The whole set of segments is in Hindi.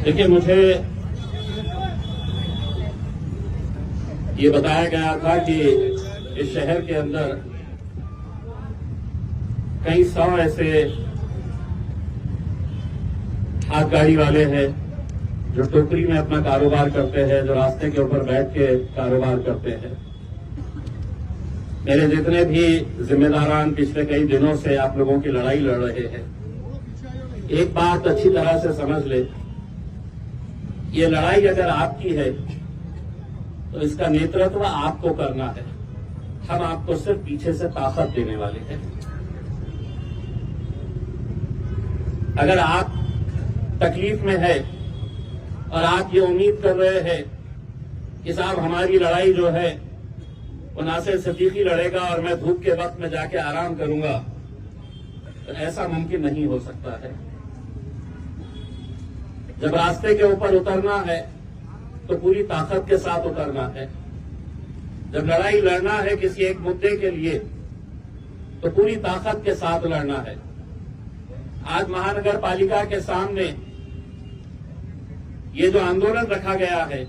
देखिए, मुझे ये बताया गया था कि इस शहर के अंदर कई 100 ऐसे हाथ गाड़ी वाले हैं जो टोकरी में अपना कारोबार करते हैं, जो रास्ते के ऊपर बैठ के कारोबार करते हैं। मेरे जितने भी जिम्मेदारान पिछले कई दिनों से आप लोगों की लड़ाई लड़ रहे हैं, एक बात अच्छी तरह से समझ ले, ये लड़ाई अगर आपकी है तो इसका नेतृत्व आपको करना है। हम आपको सिर्फ पीछे से ताकत देने वाले हैं। अगर आप तकलीफ में है और आप ये उम्मीद कर रहे हैं कि साहब हमारी लड़ाई जो है वो नासिर सिद्दीकी लड़ेगा और मैं धूप के वक्त में जाके आराम करूंगा, तो ऐसा मुमकिन नहीं हो सकता है। जब रास्ते के ऊपर उतरना है तो पूरी ताकत के साथ उतरना है। जब लड़ाई लड़ना है किसी एक मुद्दे के लिए तो पूरी ताकत के साथ लड़ना है। आज महानगर पालिका के सामने ये जो आंदोलन रखा गया है,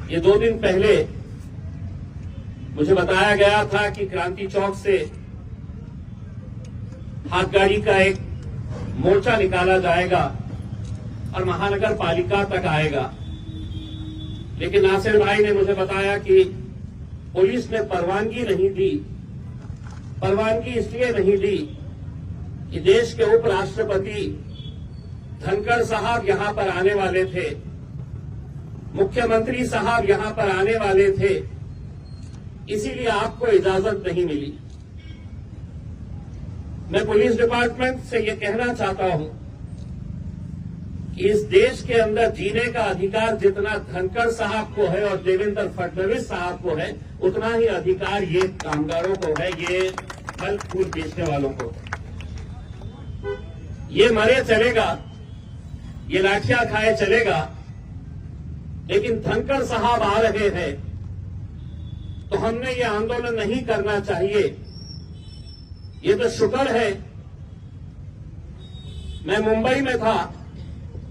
ये 2 दिन पहले मुझे बताया गया था कि क्रांति चौक से हाथ गाड़ी का एक मोर्चा निकाला जाएगा और महानगर पालिका तक आएगा। लेकिन नासिर भाई ने मुझे बताया कि पुलिस ने परवानगी नहीं दी। परवानगी इसलिए नहीं दी कि देश के उपराष्ट्रपति धनखड़ साहब यहां पर आने वाले थे, मुख्यमंत्री साहब यहां पर आने वाले थे, इसीलिए आपको इजाजत नहीं मिली। मैं पुलिस डिपार्टमेंट से ये कहना चाहता हूं कि इस देश के अंदर जीने का अधिकार जितना धनखड़ साहब को है और देवेंद्र फडणवीस साहब को है, उतना ही अधिकार ये कामगारों को है, ये फल फूल बेचने वालों को। ये मरे चलेगा, ये लाठियां खाए चलेगा, लेकिन धनखड़ साहब आ रहे हैं तो हमने ये आंदोलन नहीं करना चाहिए। ये तो शुक्र है मैं मुंबई में था,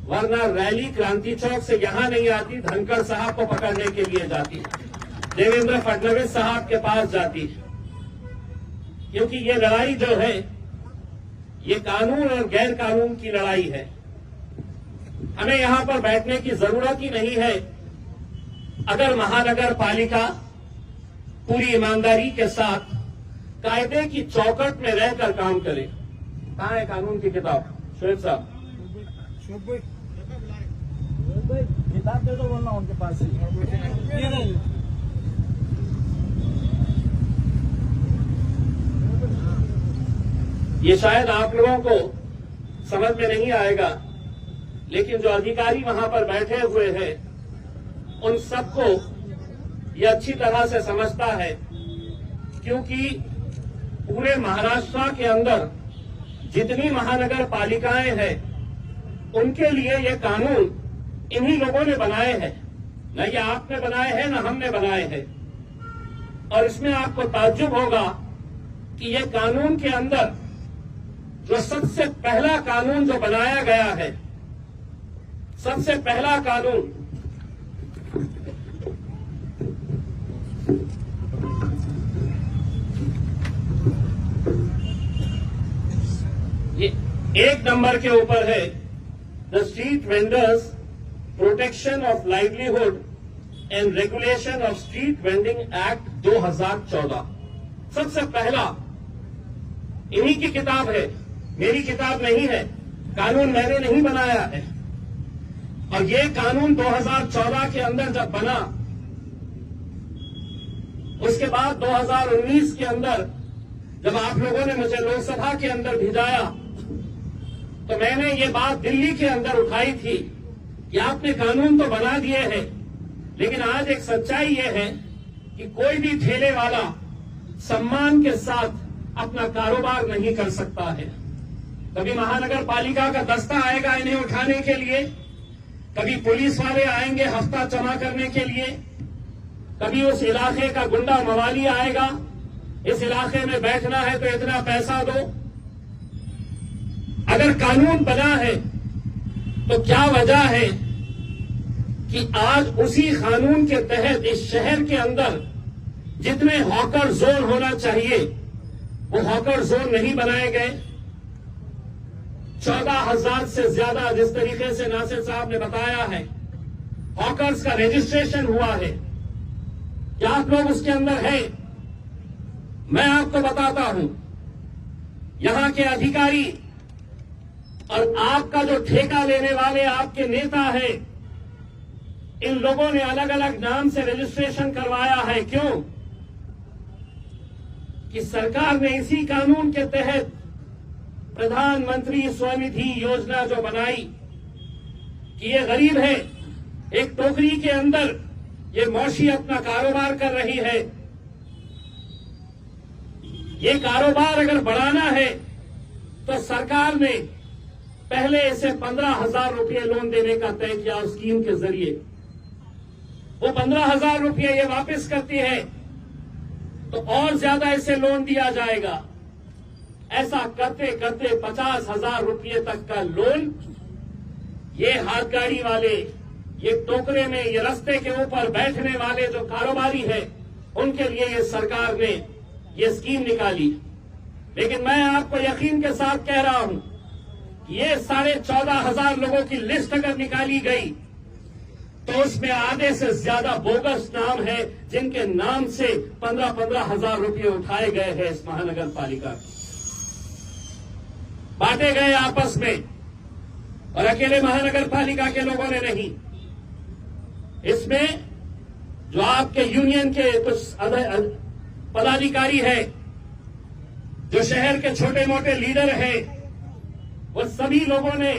वरना रैली क्रांति चौक से यहां नहीं आती, धनखड़ साहब को पकड़ने के लिए जाती, देवेंद्र फडणवीस साहब के पास जाती। क्योंकि ये लड़ाई जो है ये कानून और गैर कानून की लड़ाई है। हमें यहां पर बैठने की जरूरत ही नहीं है अगर महानगर पालिका पूरी ईमानदारी के साथ कायदे की चौकट में रहकर काम करे। कहां है कानून की किताब? शोएब साहब, किताब दे दो, बोलना उनके पास ही। ये शायद आप लोगों को समझ में नहीं आएगा, लेकिन जो अधिकारी वहां पर बैठे हुए हैं उन सबको ये अच्छी तरह से समझता है, क्योंकि पूरे महाराष्ट्र के अंदर जितनी महानगर पालिकाएं हैं उनके लिए ये कानून इन्हीं लोगों ने बनाए हैं। न ये आपने बनाए हैं न हमने बनाए हैं। और इसमें आपको ताज्जुब होगा कि ये कानून के अंदर जो सबसे पहला कानून जो बनाया गया है, सबसे पहला कानून ये 1 नंबर के ऊपर है, the street vendors protection of livelihood and regulation of street vending act 2014। सबसे पहला इन्हीं की किताब है, मेरी किताब नहीं है। कानून मैंने नहीं बनाया है। और ये कानून 2014 के अंदर जब बना, उसके बाद 2019 के अंदर जब आप लोगों ने मुझे लोकसभा के अंदर भिजाया तो मैंने ये बात दिल्ली के अंदर उठाई थी कि आपने कानून तो बना दिए हैं, लेकिन आज एक सच्चाई ये है कि कोई भी ठेले वाला सम्मान के साथ अपना कारोबार नहीं कर सकता है। कभी महानगर पालिका का दस्ता आएगा इन्हें उठाने के लिए, कभी पुलिस वाले आएंगे हफ्ता जमा करने के लिए, कभी उस इलाके का गुंडा मवाली आएगा, इस इलाके में बैठना है तो इतना पैसा दो। अगर कानून बना है तो क्या वजह है कि आज उसी कानून के तहत इस शहर के अंदर जितने हॉकर जोन होना चाहिए वो हॉकर जोन नहीं बनाए गए। 14,000 से ज्यादा, जिस तरीके से नासिर साहब ने बताया है, हॉकर्स का रजिस्ट्रेशन हुआ है। क्या आप लोग उसके अंदर हैं? मैं आपको बताता हूं, यहां के अधिकारी और आपका जो ठेका लेने वाले आपके नेता हैं, इन लोगों ने अलग अलग नाम से रजिस्ट्रेशन करवाया है। क्यों? कि सरकार ने इसी कानून के तहत प्रधानमंत्री स्वनिधि योजना जो बनाई कि ये गरीब है, एक टोकरी के अंदर ये मौशी अपना कारोबार कर रही है, ये कारोबार अगर बढ़ाना है तो सरकार ने पहले इसे 15,000 रुपये लोन देने का तय किया उस स्कीम के जरिए। वो 15,000 रुपये ये वापस करती है तो और ज्यादा इसे लोन दिया जाएगा। ऐसा करते करते 50,000 रुपये तक का लोन ये हाथ गाड़ी वाले, ये टोकरे में, ये रास्ते के ऊपर बैठने वाले जो कारोबारी है, उनके लिए ये सरकार ने ये स्कीम निकाली। लेकिन मैं आपको यकीन के साथ कह रहा हूं कि ये 14,500 लोगों की लिस्ट अगर निकाली गई तो उसमें आधे से ज्यादा बोगस नाम है जिनके नाम से 15,000 रुपये उठाए गए हैं इस महानगर पालिका, बांटे गए आपस में, और अकेले महानगर पालिका के लोगों ने नहीं। इसमें जो आपके यूनियन के कुछ पदाधिकारी है, जो शहर के छोटे मोटे लीडर हैं, वो सभी लोगों ने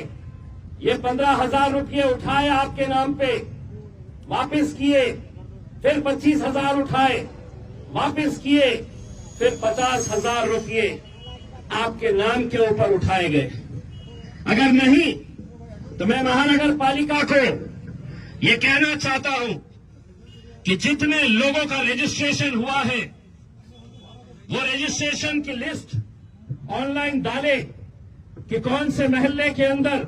ये 15,000 रुपये उठाए आपके नाम पे, वापस किए, फिर 25,000 उठाए, वापस किए, फिर 50,000 रुपये आपके नाम के ऊपर उठाए गए। अगर नहीं तो मैं महानगर पालिका को ये कहना चाहता हूं कि जितने लोगों का रजिस्ट्रेशन हुआ है वो रजिस्ट्रेशन की लिस्ट ऑनलाइन डाले कि कौन से महल्ले के अंदर,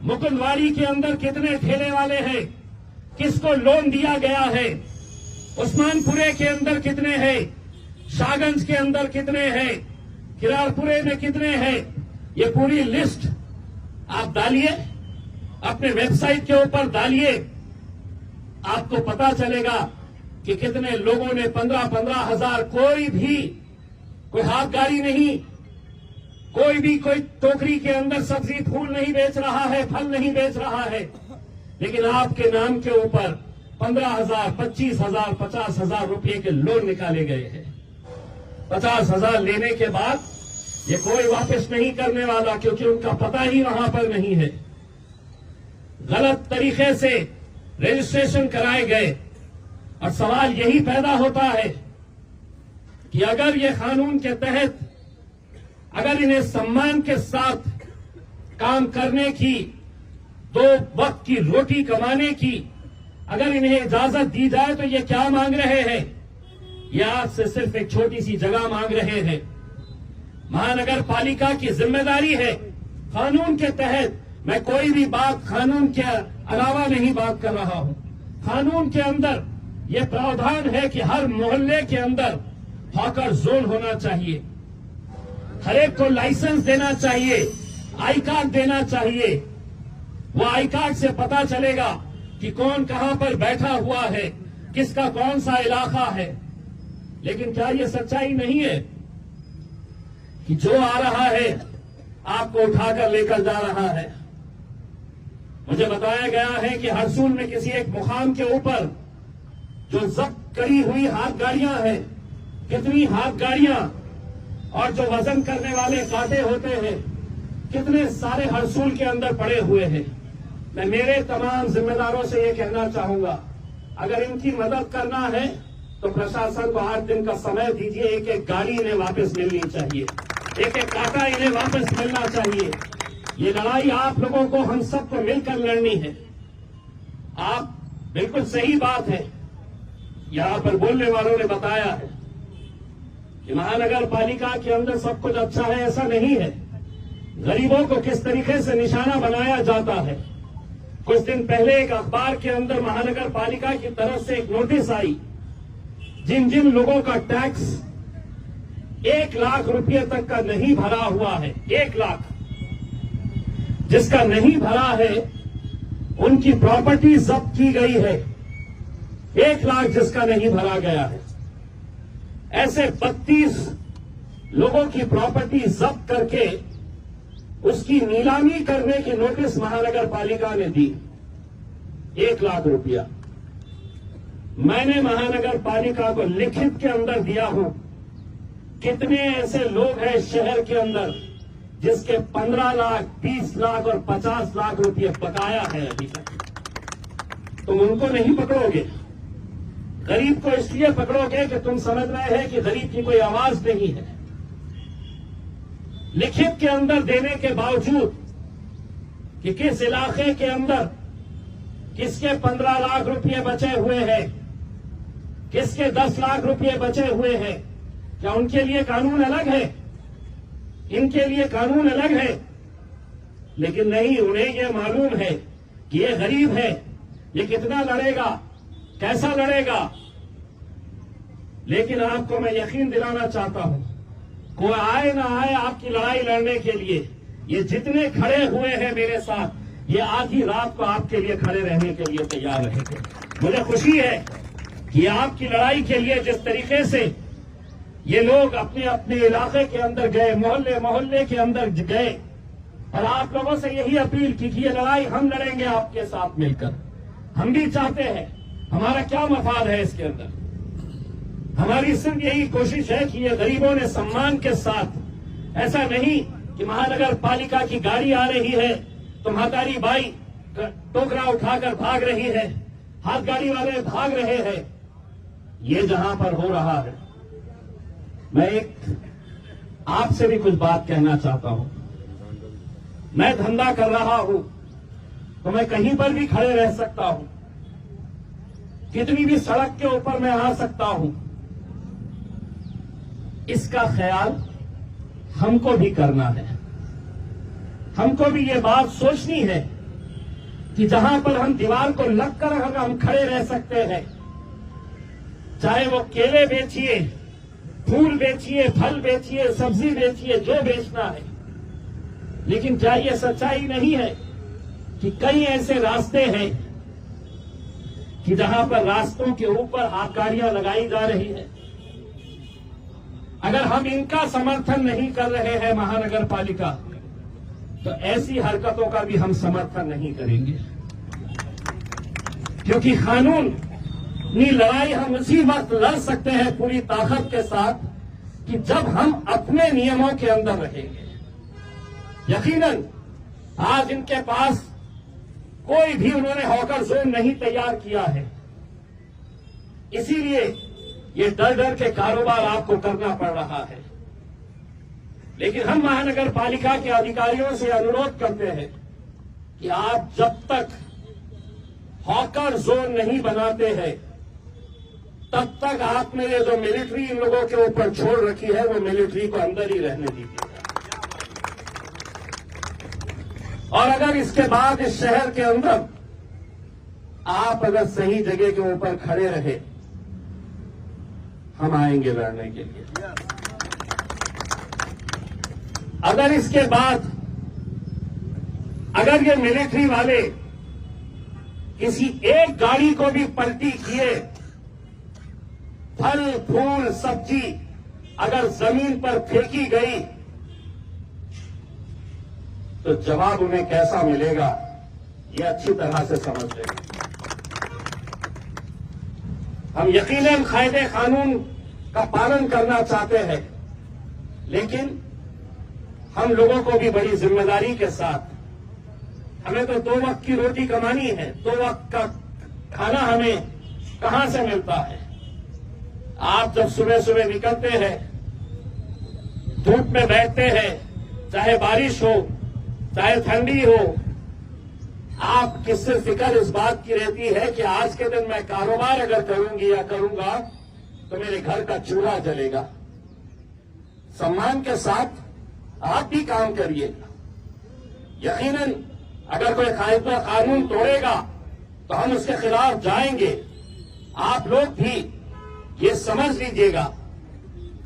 मुकुंदवाड़ी के अंदर कितने ठेले वाले हैं, किसको लोन दिया गया है, उस्मानपुरे के अंदर कितने हैं, शाहगंज के अंदर कितने हैं, किरारपुरे में कितने हैं, ये पूरी लिस्ट आप डालिए, अपने वेबसाइट के ऊपर डालिए, आपको पता चलेगा कि कितने लोगों ने 15,000 कोई हाथ गाड़ी नहीं, कोई टोकरी के अंदर सब्जी फूल नहीं बेच रहा है, फल नहीं बेच रहा है, लेकिन आपके नाम के ऊपर 15,000, 25,000, 50,000 रुपये के लोन निकाले गए हैं। 50,000 लेने के बाद ये कोई वापस नहीं करने वाला, क्योंकि उनका पता ही वहां पर नहीं है। गलत तरीके से रजिस्ट्रेशन कराए गए, और सवाल यही पैदा होता है कि अगर ये कानून के तहत, अगर इन्हें सम्मान के साथ काम करने की, 2 वक्त की रोटी कमाने की अगर इन्हें इजाजत दी जाए, तो ये क्या मांग रहे हैं? ये आज से सिर्फ एक छोटी सी जगह मांग रहे हैं। महानगर पालिका की जिम्मेदारी है कानून के तहत, मैं कोई भी बात कानून के अलावा नहीं बात कर रहा हूं, कानून के अंदर यह प्रावधान है कि हर मोहल्ले के अंदर हॉकर जोन होना चाहिए, हर एक को लाइसेंस देना चाहिए, आई कार्ड देना चाहिए। वो आई कार्ड से पता चलेगा कि कौन कहां पर बैठा हुआ है, किसका कौन सा इलाका है। लेकिन क्या ये सच्चाई नहीं है कि जो आ रहा है आपको उठाकर लेकर जा रहा है? मुझे बताया गया है कि हरसूल में किसी एक मुकाम के ऊपर जो जब्त करी हुई हाथ गाड़ियां हैं, कितनी हाथ गाड़ियां और जो वजन करने वाले कांटे होते हैं, कितने सारे हरसूल के अंदर पड़े हुए हैं। मैं मेरे तमाम जिम्मेदारों से ये कहना चाहूंगा, अगर इनकी मदद करना है तो प्रशासन को 8 दिन का समय दीजिए। एक एक गाड़ी इन्हें वापस मिलनी चाहिए, एक एक कांटा इन्हें वापस मिलना चाहिए। ये लड़ाई आप लोगों को, हम सबको मिलकर लड़नी है। आप बिल्कुल सही बात है, यहां पर बोलने वालों ने बताया है कि महानगर पालिका के अंदर सब कुछ अच्छा है, ऐसा नहीं है। गरीबों को किस तरीके से निशाना बनाया जाता है, कुछ दिन पहले एक अखबार के अंदर महानगर पालिका की तरफ से एक नोटिस आई, जिन जिन लोगों का टैक्स 1 लाख रुपए तक का नहीं भरा हुआ है, 1 लाख जिसका नहीं भरा है, उनकी प्रॉपर्टी जब्त की गई है। 1 लाख जिसका नहीं भरा गया है, ऐसे 32 लोगों की प्रॉपर्टी जब्त करके उसकी नीलामी करने की नोटिस महानगर पालिका ने दी। 1 लाख रुपया मैंने महानगर पालिका को लिखित के अंदर दिया हूं। कितने ऐसे लोग हैं शहर के अंदर जिसके 15 लाख, 20 लाख और 50 लाख रुपये बकाया है अभी तक? तुम उनको नहीं पकड़ोगे। गरीब को इसलिए पकड़ोगे कि तुम समझ रहे हैं कि गरीब की कोई आवाज नहीं है। लिखित के अंदर देने के बावजूद कि किस इलाके के अंदर किसके 15 लाख रुपये बचे हुए हैं, किसके 10 लाख रुपये बचे हुए हैं, क्या उनके लिए कानून अलग है? इनके लिए कानून अलग है। लेकिन नहीं, उन्हें यह मालूम है कि ये गरीब है, ये कितना लड़ेगा, कैसा लड़ेगा। लेकिन आपको मैं यकीन दिलाना चाहता हूं, कोई आए ना आए आपकी लड़ाई लड़ने के लिए, ये जितने खड़े हुए हैं मेरे साथ, ये आधी रात को आपके लिए खड़े रहने के लिए तैयार रहेंगे। मुझे खुशी है कि आपकी लड़ाई के लिए जिस तरीके से ये लोग अपने अपने इलाके के अंदर गए, मोहल्ले मोहल्ले के अंदर गए, और आप लोगों से यही अपील की कि ये लड़ाई हम लड़ेंगे आपके साथ मिलकर। हम भी चाहते हैं, हमारा क्या मफाद है इसके अंदर? हमारी सिर्फ यही कोशिश है कि ये गरीबों ने सम्मान के साथ, ऐसा नहीं कि महानगर पालिका की गाड़ी आ रही है तो महतारी बाई टोकरा उठाकर भाग रही है, हाथ गाड़ी वाले भाग रहे हैं। ये जहां पर हो रहा है, मैं एक आपसे भी कुछ बात कहना चाहता हूं। मैं धंधा कर रहा हूं तो मैं कहीं पर भी खड़े रह सकता हूं, कितनी भी सड़क के ऊपर मैं आ सकता हूं। इसका ख्याल हमको भी करना है। हमको भी ये बात सोचनी है कि जहां पर हम दीवार को लगकर अगर हम खड़े रह सकते हैं, चाहे वो केले बेचिए, फूल बेचिए, फल बेचिए, सब्जी बेचिए, जो बेचना है, लेकिन क्या ये सच्चाई नहीं है कि कई ऐसे रास्ते हैं कि जहां पर रास्तों के ऊपर हाथगाड़ियां लगाई जा रही है? अगर हम इनका समर्थन नहीं कर रहे हैं महानगर पालिका, तो ऐसी हरकतों का भी हम समर्थन नहीं करेंगे। क्योंकि कानूनी लड़ाई हम उसी वक्त लड़ सकते हैं पूरी ताकत के साथ कि जब हम अपने नियमों के अंदर रहेंगे। यकीनन आज इनके पास कोई भी उन्होंने हॉकर जोन नहीं तैयार किया है, इसीलिए ये डर डर के कारोबार आपको करना पड़ रहा है। लेकिन हम महानगर पालिका के अधिकारियों से अनुरोध करते हैं कि आप जब तक हॉकर जोन नहीं बनाते हैं, तब तक आपने ये जो मिलिट्री इन लोगों के ऊपर छोड़ रखी है, वो मिलिट्री को अंदर ही रहने दीजिए। और अगर इसके बाद इस शहर के अंदर आप अगर सही जगह के ऊपर खड़े रहे, हम आएंगे लड़ने के लिए। अगर इसके बाद अगर ये मिलिट्री वाले किसी एक गाड़ी को भी पलटी किए, फल फूल सब्जी अगर जमीन पर फेंकी गई, तो जवाब उन्हें कैसा मिलेगा ये अच्छी तरह से समझ लेंगे। हम यकीनन कायदे कानून का पालन करना चाहते हैं, लेकिन हम लोगों को भी बड़ी जिम्मेदारी के साथ, हमें तो 2 वक्त की रोटी कमानी है, 2 वक्त का खाना हमें कहां से मिलता है? आप जब सुबह सुबह निकलते हैं, धूप में बैठते हैं, चाहे बारिश हो चाहे ठंडी हो, आपकी सिर्फ फिक्र इस बात की रहती है कि आज के दिन मैं कारोबार अगर करूंगी या करूंगा तो मेरे घर का चूल्हा जलेगा। सम्मान के साथ आप भी काम करिएगा। यकीनन अगर कोई कायदा कानून तोड़ेगा तो हम उसके खिलाफ जाएंगे। आप लोग भी ये समझ लीजिएगा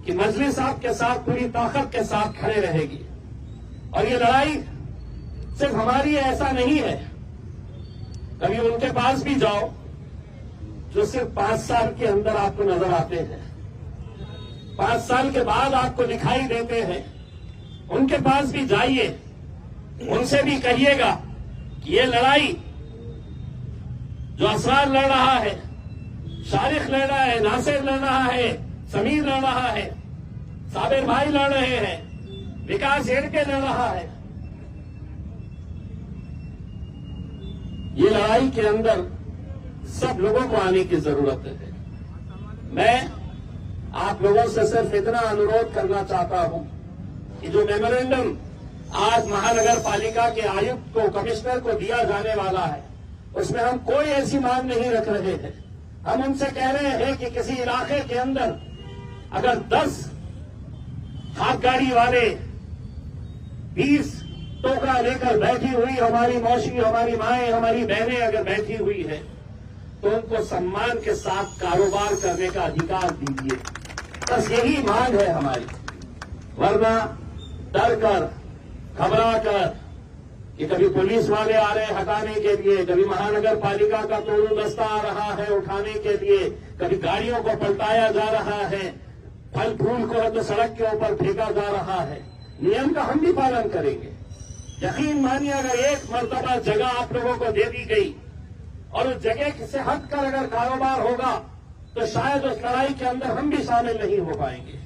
कि मजलिस आपके साथ पूरी ताकत के साथ खड़े रहेगी। और ये लड़ाई सिर्फ हमारी ऐसा नहीं है। कभी उनके पास भी जाओ जो सिर्फ 5 साल के अंदर आपको नजर आते हैं, 5 साल के बाद आपको दिखाई देते हैं। उनके पास भी जाइए, उनसे भी कहिएगा कि ये लड़ाई जो असरार लड़ रहा है, शारिक लड़ रहा है, नासिर लड़ रहा है, समीर लड़ रहा है, साबिर भाई लड़ रहे हैं, विकास येड़के लड़ रहा है, ये लड़ाई के अंदर सब लोगों को आने की जरूरत है। मैं आप लोगों से सिर्फ इतना अनुरोध करना चाहता हूं कि जो मेमोरेंडम आज महानगर पालिका के आयुक्त को, कमिश्नर को दिया जाने वाला है, उसमें हम कोई ऐसी मांग नहीं रख रहे हैं। हम उनसे कह रहे हैं कि किसी इलाके के अंदर अगर 10 हाथ गाड़ी वाले 20 टोकरा लेकर बैठी हुई हमारी मौसी, हमारी माएं, हमारी बहनें अगर बैठी हुई है तो उनको सम्मान के साथ कारोबार करने का अधिकार दीजिए। बस यही मांग है हमारी। वरना डर कर, घबरा कर कि कभी पुलिस वाले आ रहे हैं हटाने के लिए, कभी महानगर पालिका का तोड़ू दस्ता आ रहा है उठाने के लिए, कभी गाड़ियों को पलटाया जा रहा है, फल फूल को तो सड़क के ऊपर फेंका जा रहा है। नियम का हम भी पालन करेंगे। यकीन मानिए, अगर एक मर्तबा जगह आप लोगों को दे दी गई और उस जगह से हटकर अगर कारोबार होगा तो शायद उस लड़ाई के अंदर हम भी शामिल नहीं हो पाएंगे।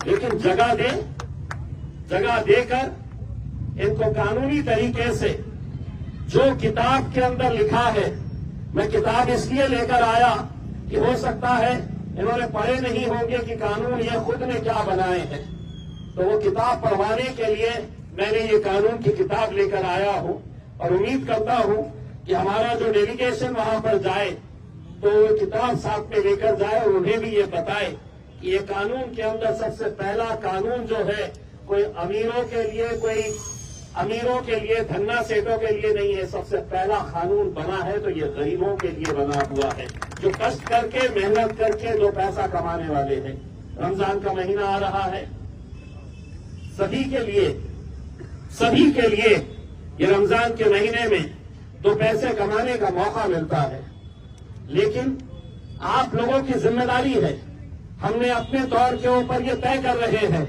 लेकिन जगह देकर इनको कानूनी तरीके से जो किताब के अंदर लिखा है, मैं किताब इसलिए लेकर आया कि हो सकता है इन्होंने पढ़े नहीं होंगे कि कानून ये खुद ने क्या बनाए हैं, तो वो किताब पढ़वाने के लिए मैंने ये कानून की किताब लेकर आया हूं। और उम्मीद करता हूं कि हमारा जो डेलीगेशन वहां पर जाए तो वो किताब साथ में लेकर जाए और उन्हें भी ये बताए कि ये कानून के अंदर सबसे पहला कानून जो है कोई अमीरों के लिए धन्ना सेठों के लिए नहीं है। सबसे पहला कानून बना है तो ये गरीबों के लिए बना हुआ है, जो कष्ट करके, मेहनत करके दो पैसा कमाने वाले हैं। रमजान का महीना आ रहा है, सभी के लिए ये रमजान के महीने में 2 पैसे कमाने का मौका मिलता है। लेकिन आप लोगों की जिम्मेदारी है, हमने अपने तौर के ऊपर ये तय कर रहे हैं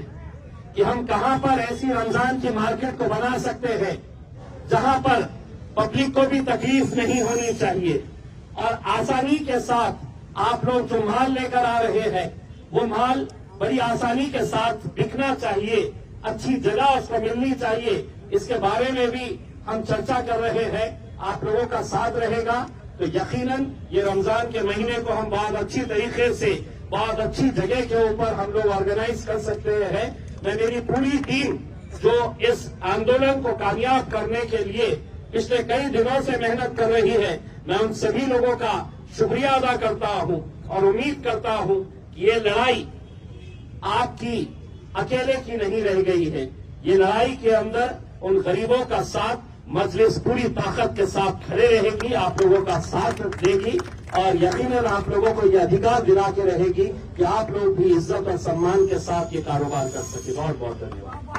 कि हम कहां पर ऐसी रमजान की मार्केट को बना सकते हैं जहां पर पब्लिक को भी तकलीफ नहीं होनी चाहिए और आसानी के साथ आप लोग जो माल लेकर आ रहे हैं वो माल बड़ी आसानी के साथ बिकना चाहिए, अच्छी जगह उसको मिलनी चाहिए। इसके बारे में भी हम चर्चा कर रहे हैं। आप लोगों का साथ रहेगा तो यकीनन ये रमजान के महीने को हम बहुत अच्छी तरीके से, बहुत अच्छी जगह के ऊपर हम लोग ऑर्गेनाइज कर सकते हैं। मैं मेरी पूरी टीम जो इस आंदोलन को कामयाब करने के लिए पिछले कई दिनों से मेहनत कर रही है, मैं उन सभी लोगों का शुक्रिया अदा करता हूं और उम्मीद करता हूं कि ये लड़ाई आपकी अकेले की नहीं रह गई है। ये लड़ाई के अंदर उन गरीबों का साथ मजलिस पूरी ताकत के साथ खड़े रहेगी, आप लोगों का साथ देगी और यकीनन आप लोगों को यह अधिकार दिला के रहेगी कि आप लोग भी इज्जत और सम्मान के साथ ये कारोबार कर सके। बहुत बहुत धन्यवाद।